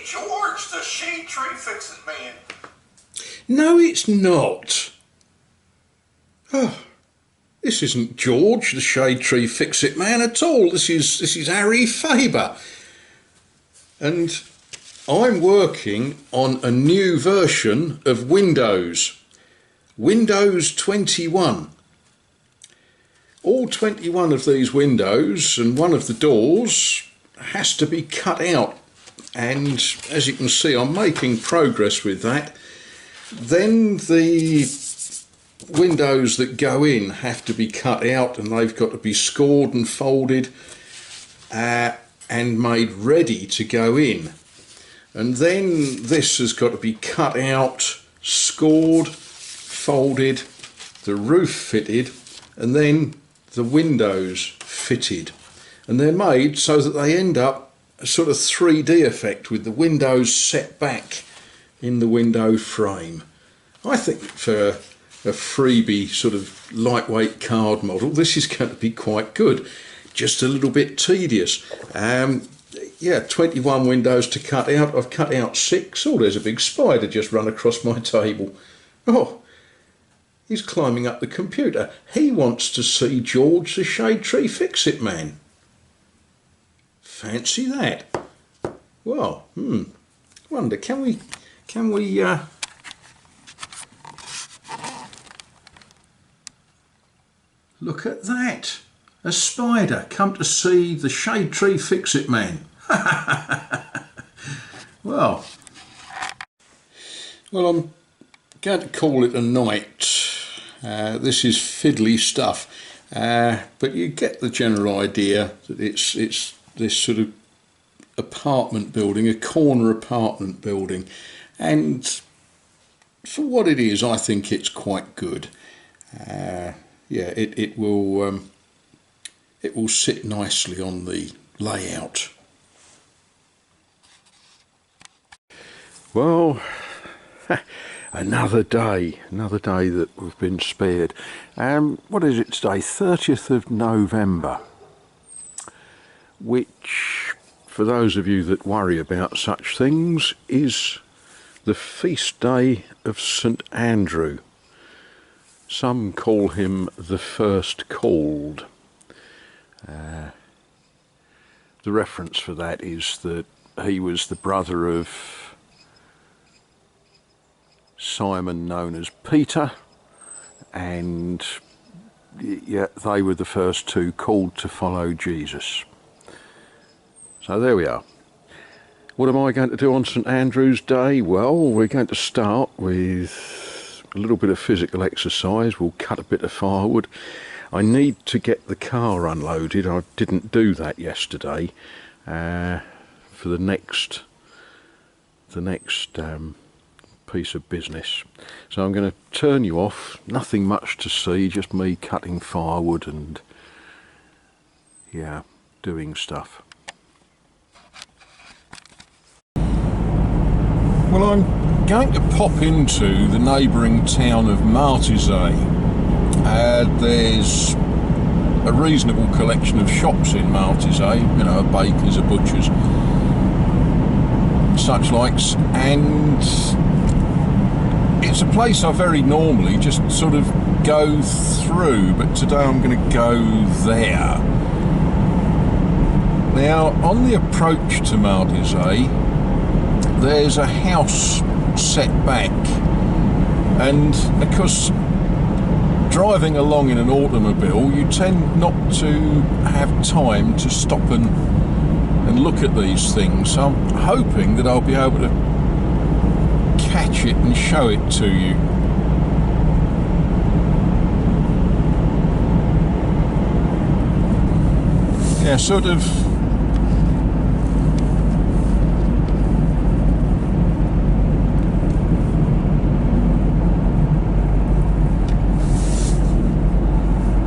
George, the shade tree fix-it man. No, it's not. Oh, this isn't George, the shade tree fix-it man at all. This is Harry Faber. And I'm working on a new version of Windows. Windows 21. All 21 of these windows and one of the doors has to be cut out. And as you can see, I'm making progress with that. Then the windows that go in have to be cut out, and they've got to be scored and folded and made ready to go in. And then this has got to be cut out, scored, folded, the roof fitted, and then the windows fitted. And they're made so that they end up a sort of 3D effect with the windows set back in the window frame. I think for a freebie sort of lightweight card model, this is going to be quite good. Just a little bit tedious. Yeah, 21 windows to cut out. I've cut out 6. Oh, there's a big spider just run across my table. Oh, he's climbing up the computer. He wants to see George the Shade Tree Fix-It Man. Fancy that. Well, wonder, can we look at that. A spider come to see the Shade Tree Fix-It Man. Well, I'm going to call it a night. This is fiddly stuff, but you get the general idea that it's this sort of apartment building, a corner apartment building, and for what it is, I think it's quite good. Yeah, it will sit nicely on the layout. Well, another day that we've been spared. What is it today? 30th of November, which, for those of you that worry about such things, is the feast day of St. Andrew. Some call him the first called. The reference for that is that he was the brother of Simon, known as Peter, and yeah, they were the first two called to follow Jesus. So there we are. What am I going to do on St. Andrew's Day? Well, we're going to start with a little bit of physical exercise. We'll cut a bit of firewood. I need to get the car unloaded. I didn't do that yesterday for the next piece of business. So I'm going to turn you off. Nothing much to see, just me cutting firewood and yeah, doing stuff. Well, I'm going to pop into the neighbouring town of Martizay. There's a reasonable collection of shops in Martizay, you know, a baker's, a butcher's, such likes, and it's a place I very normally just sort of go through, but today I'm going to go there. Now, on the approach to Martizay, there's a house set back, and of course, driving along in an automobile, you tend not to have time to stop and look at these things. So I'm hoping that I'll be able to catch it and show it to you. Yeah, sort of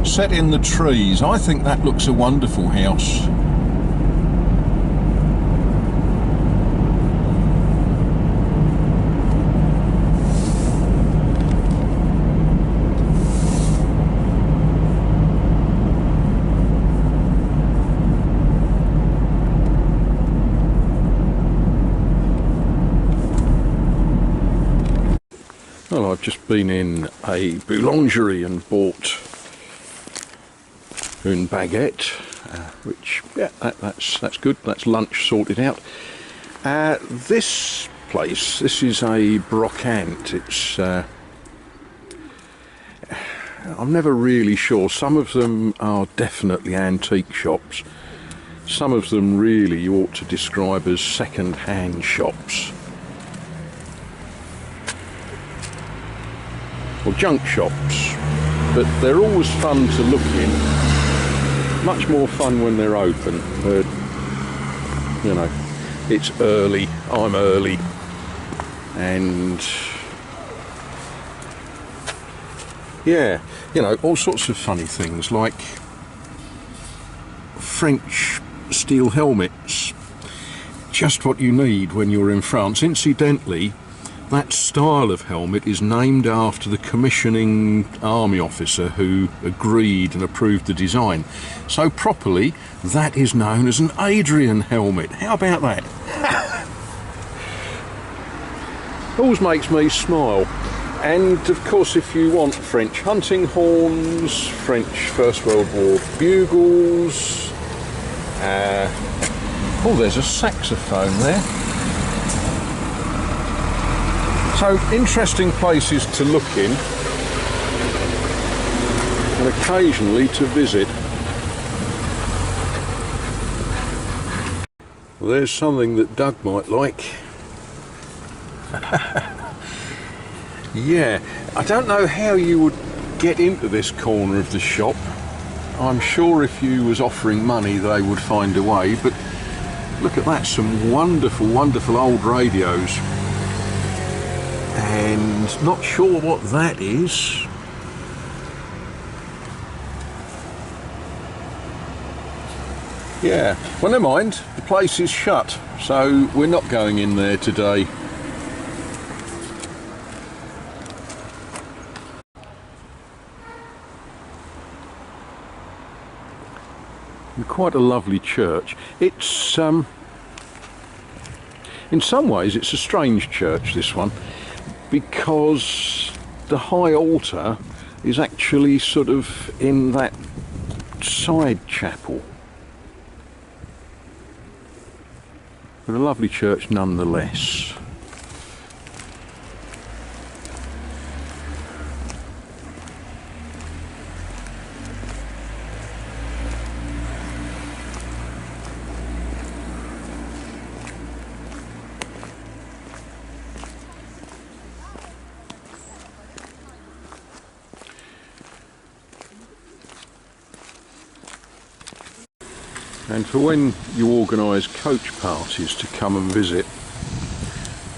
set in the trees. I think that looks a wonderful house. Well, I've just been in a boulangerie and bought une baguette, which, yeah, that's good. That's lunch sorted out. This place, this is a brocante. It's I'm never really sure. Some of them are definitely antique shops. Some of them really you ought to describe as second-hand shops. Or junk shops. But they're always fun to look in. Much more fun when they're open. But, you know, it's early. I'm early. And yeah, you know, all sorts of funny things like French steel helmets. Just what you need when you're in France. Incidentally, that style of helmet is named after the commissioning army officer who agreed and approved the design. So properly, that is known as an Adrian helmet. How about that? Always makes me smile. And of course, if you want French hunting horns, French First World War bugles, oh, there's a saxophone there. So, interesting places to look in and occasionally to visit. Well, there's something that Doug might like. Yeah, I don't know how you would get into this corner of the shop. I'm sure if you was offering money they would find a way, but look at that, some wonderful, wonderful old radios. And not sure what that is. Yeah, well, never mind, the place is shut, so we're not going in there today. Quite a lovely church. It's in some ways it's a strange church, this one, because the high altar is actually sort of in that side chapel, but a lovely church nonetheless. And for when you organise coach parties to come and visit,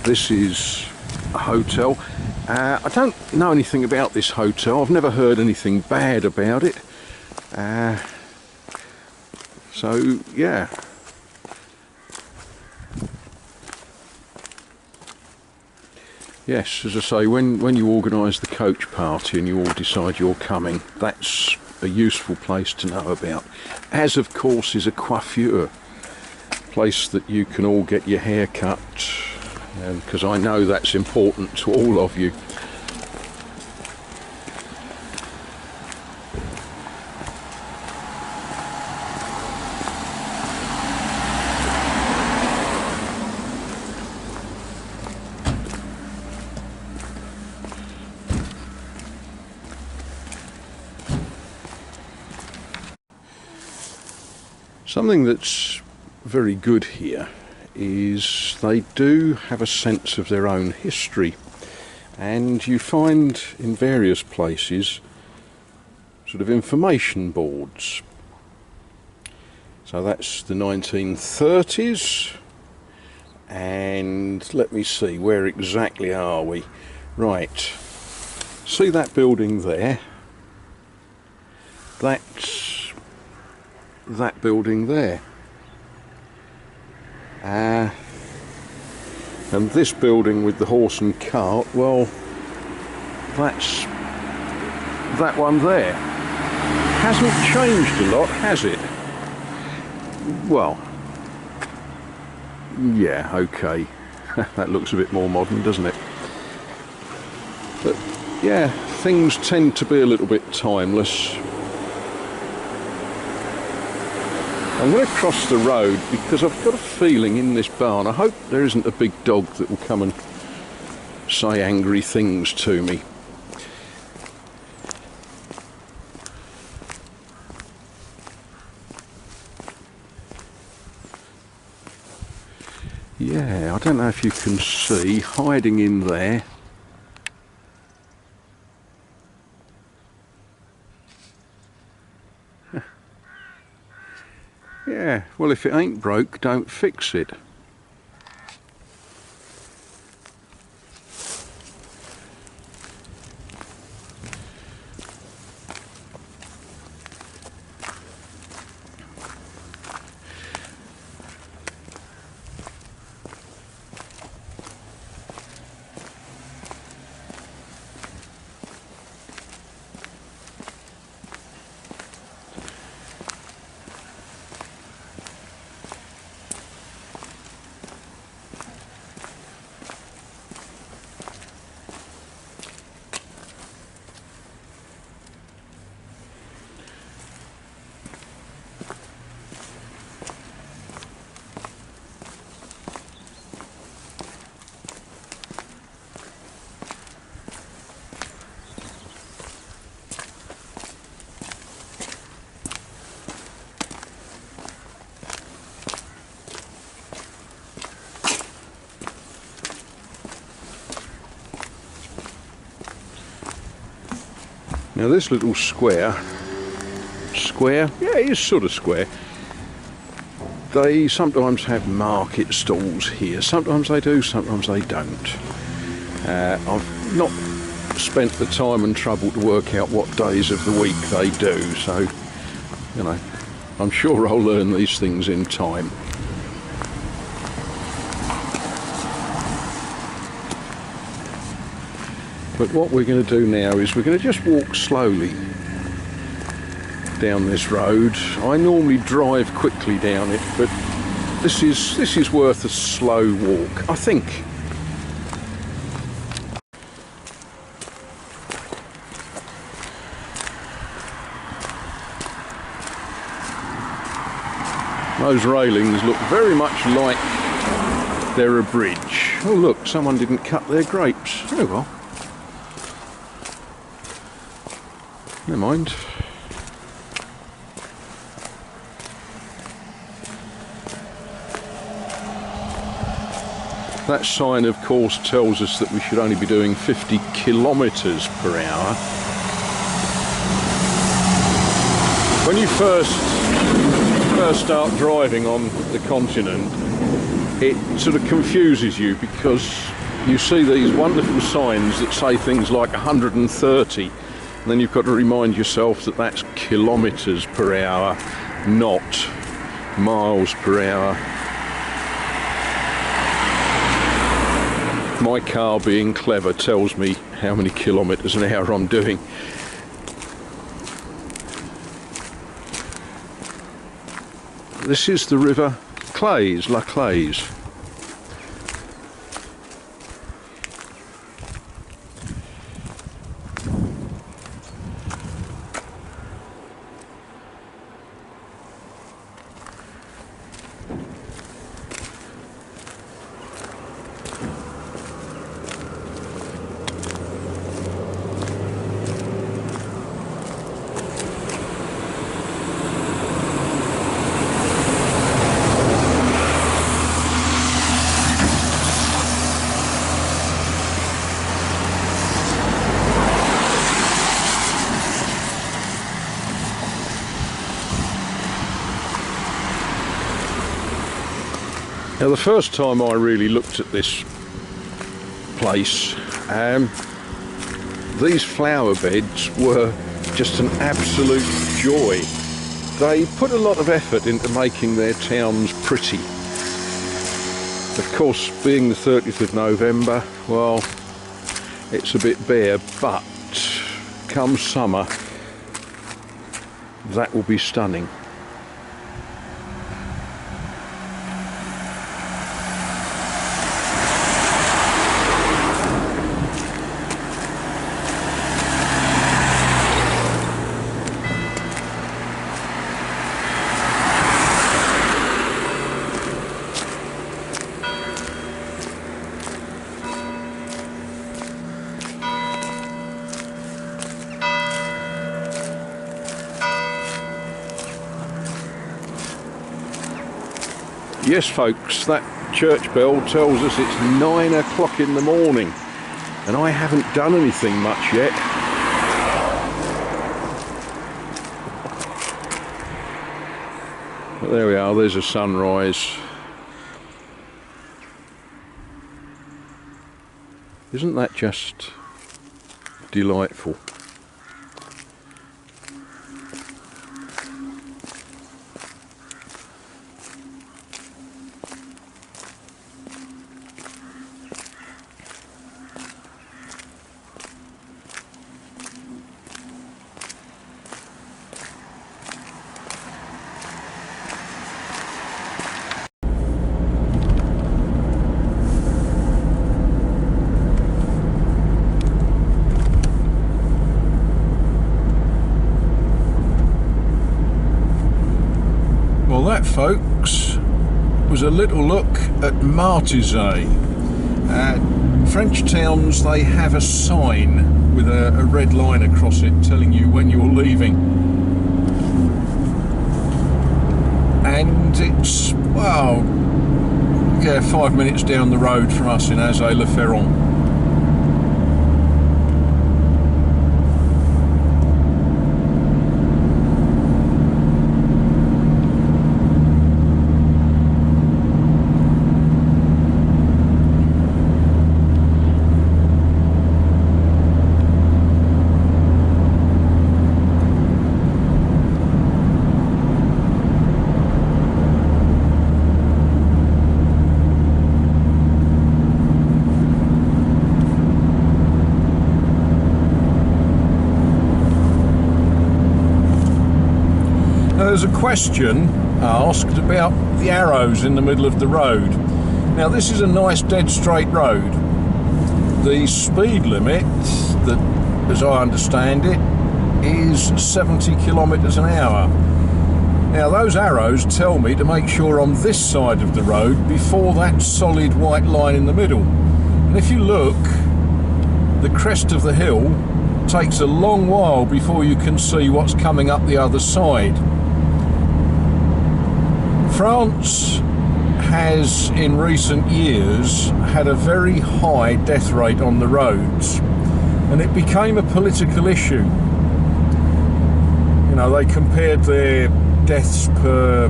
this is a hotel. I don't know anything about this hotel. I've never heard anything bad about it. So yeah. Yes, as I say, when you organise the coach party and you all decide you're coming, that's a useful place to know about. As of course is a coiffure, place that you can all get your hair cut, because I know that's important to all of you. Something that's very good here is they do have a sense of their own history, and you find in various places sort of information boards. So that's the 1930s, and let me see, where exactly are we? Right, see that building there? That's that building there. And this building with the horse and cart, well, that's that one there. Hasn't changed a lot, has it? Well, yeah, okay. That looks a bit more modern, doesn't it? But yeah, things tend to be a little bit timeless. I'm going to cross the road because I've got a feeling in this barn, I hope there isn't a big dog that will come and say angry things to me. Yeah, I don't know if you can see, hiding in there. Yeah, well, if it ain't broke, don't fix it. Now this little square, yeah, it is sort of square. They sometimes have market stalls here. Sometimes they do, sometimes they don't. I've not spent the time and trouble to work out what days of the week they do, so, you know, I'm sure I'll learn these things in time. But what we're going to do now is we're going to just walk slowly down this road. I normally drive quickly down it, but this is worth a slow walk, I think. Those railings look very much like they're a bridge. Oh look, someone didn't cut their grapes. Oh well. Never mind. That sign, of course, tells us that we should only be doing 50 kilometres per hour. When you first start driving on the continent, it sort of confuses you because you see these wonderful signs that say things like 130. And then you've got to remind yourself that that's kilometres per hour, not miles per hour. My car, being clever, tells me how many kilometres an hour I'm doing. This is the river Clays, La Clays. Now, the first time I really looked at this place, these flower beds were just an absolute joy. They put a lot of effort into making their towns pretty. Of course, being the 30th of November, well, it's a bit bare, but come summer, that will be stunning. Yes folks, that church bell tells us it's 9 o'clock in the morning and I haven't done anything much yet. But there we are, there's a sunrise. Isn't that just delightful? Well, that, folks, was a little look at Martizay. French towns, they have a sign with a red line across it telling you when you're leaving. And it's, well, yeah, 5 minutes down the road from us in Azay-le-Ferron. There's a question asked about the arrows in the middle of the road. Now this is a nice dead straight road. The speed limit, that, as I understand it, is 70 kilometres an hour. Now those arrows tell me to make sure I'm this side of the road before that solid white line in the middle. And if you look, the crest of the hill takes a long while before you can see what's coming up the other side. France has in recent years had a very high death rate on the roads, and it became a political issue. You know, they compared their deaths per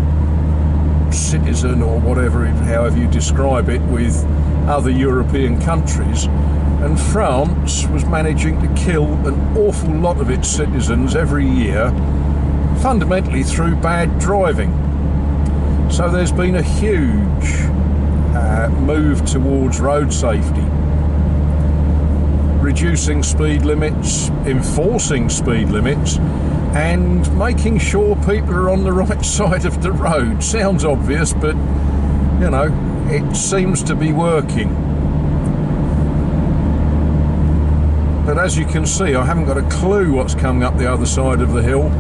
citizen or whatever, however you describe it, with other European countries, and France was managing to kill an awful lot of its citizens every year, fundamentally through bad driving. So there's been a huge move towards road safety, reducing speed limits, enforcing speed limits, and making sure people are on the right side of the road. Sounds obvious, but you know, it seems to be working. But as you can see, I haven't got a clue what's coming up the other side of the hill.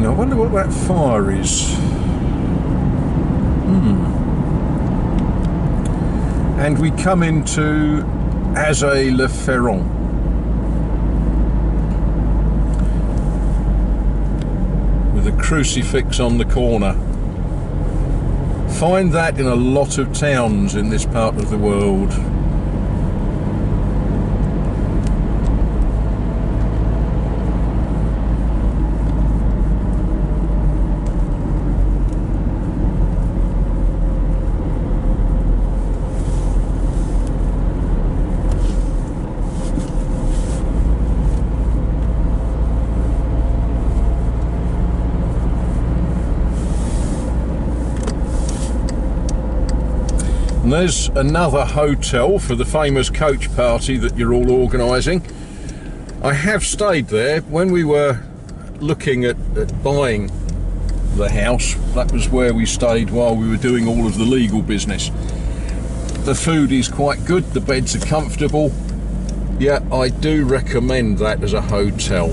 I wonder what that fire is. And we come into Azay-le-Ferron. With a crucifix on the corner. Find that in a lot of towns in this part of the world. And there's another hotel for the famous coach party that you're all organising. I have stayed there when we were looking at buying the house. That was where we stayed while we were doing all of the legal business. The food is quite good, the beds are comfortable, Yeah, I do recommend that as a hotel.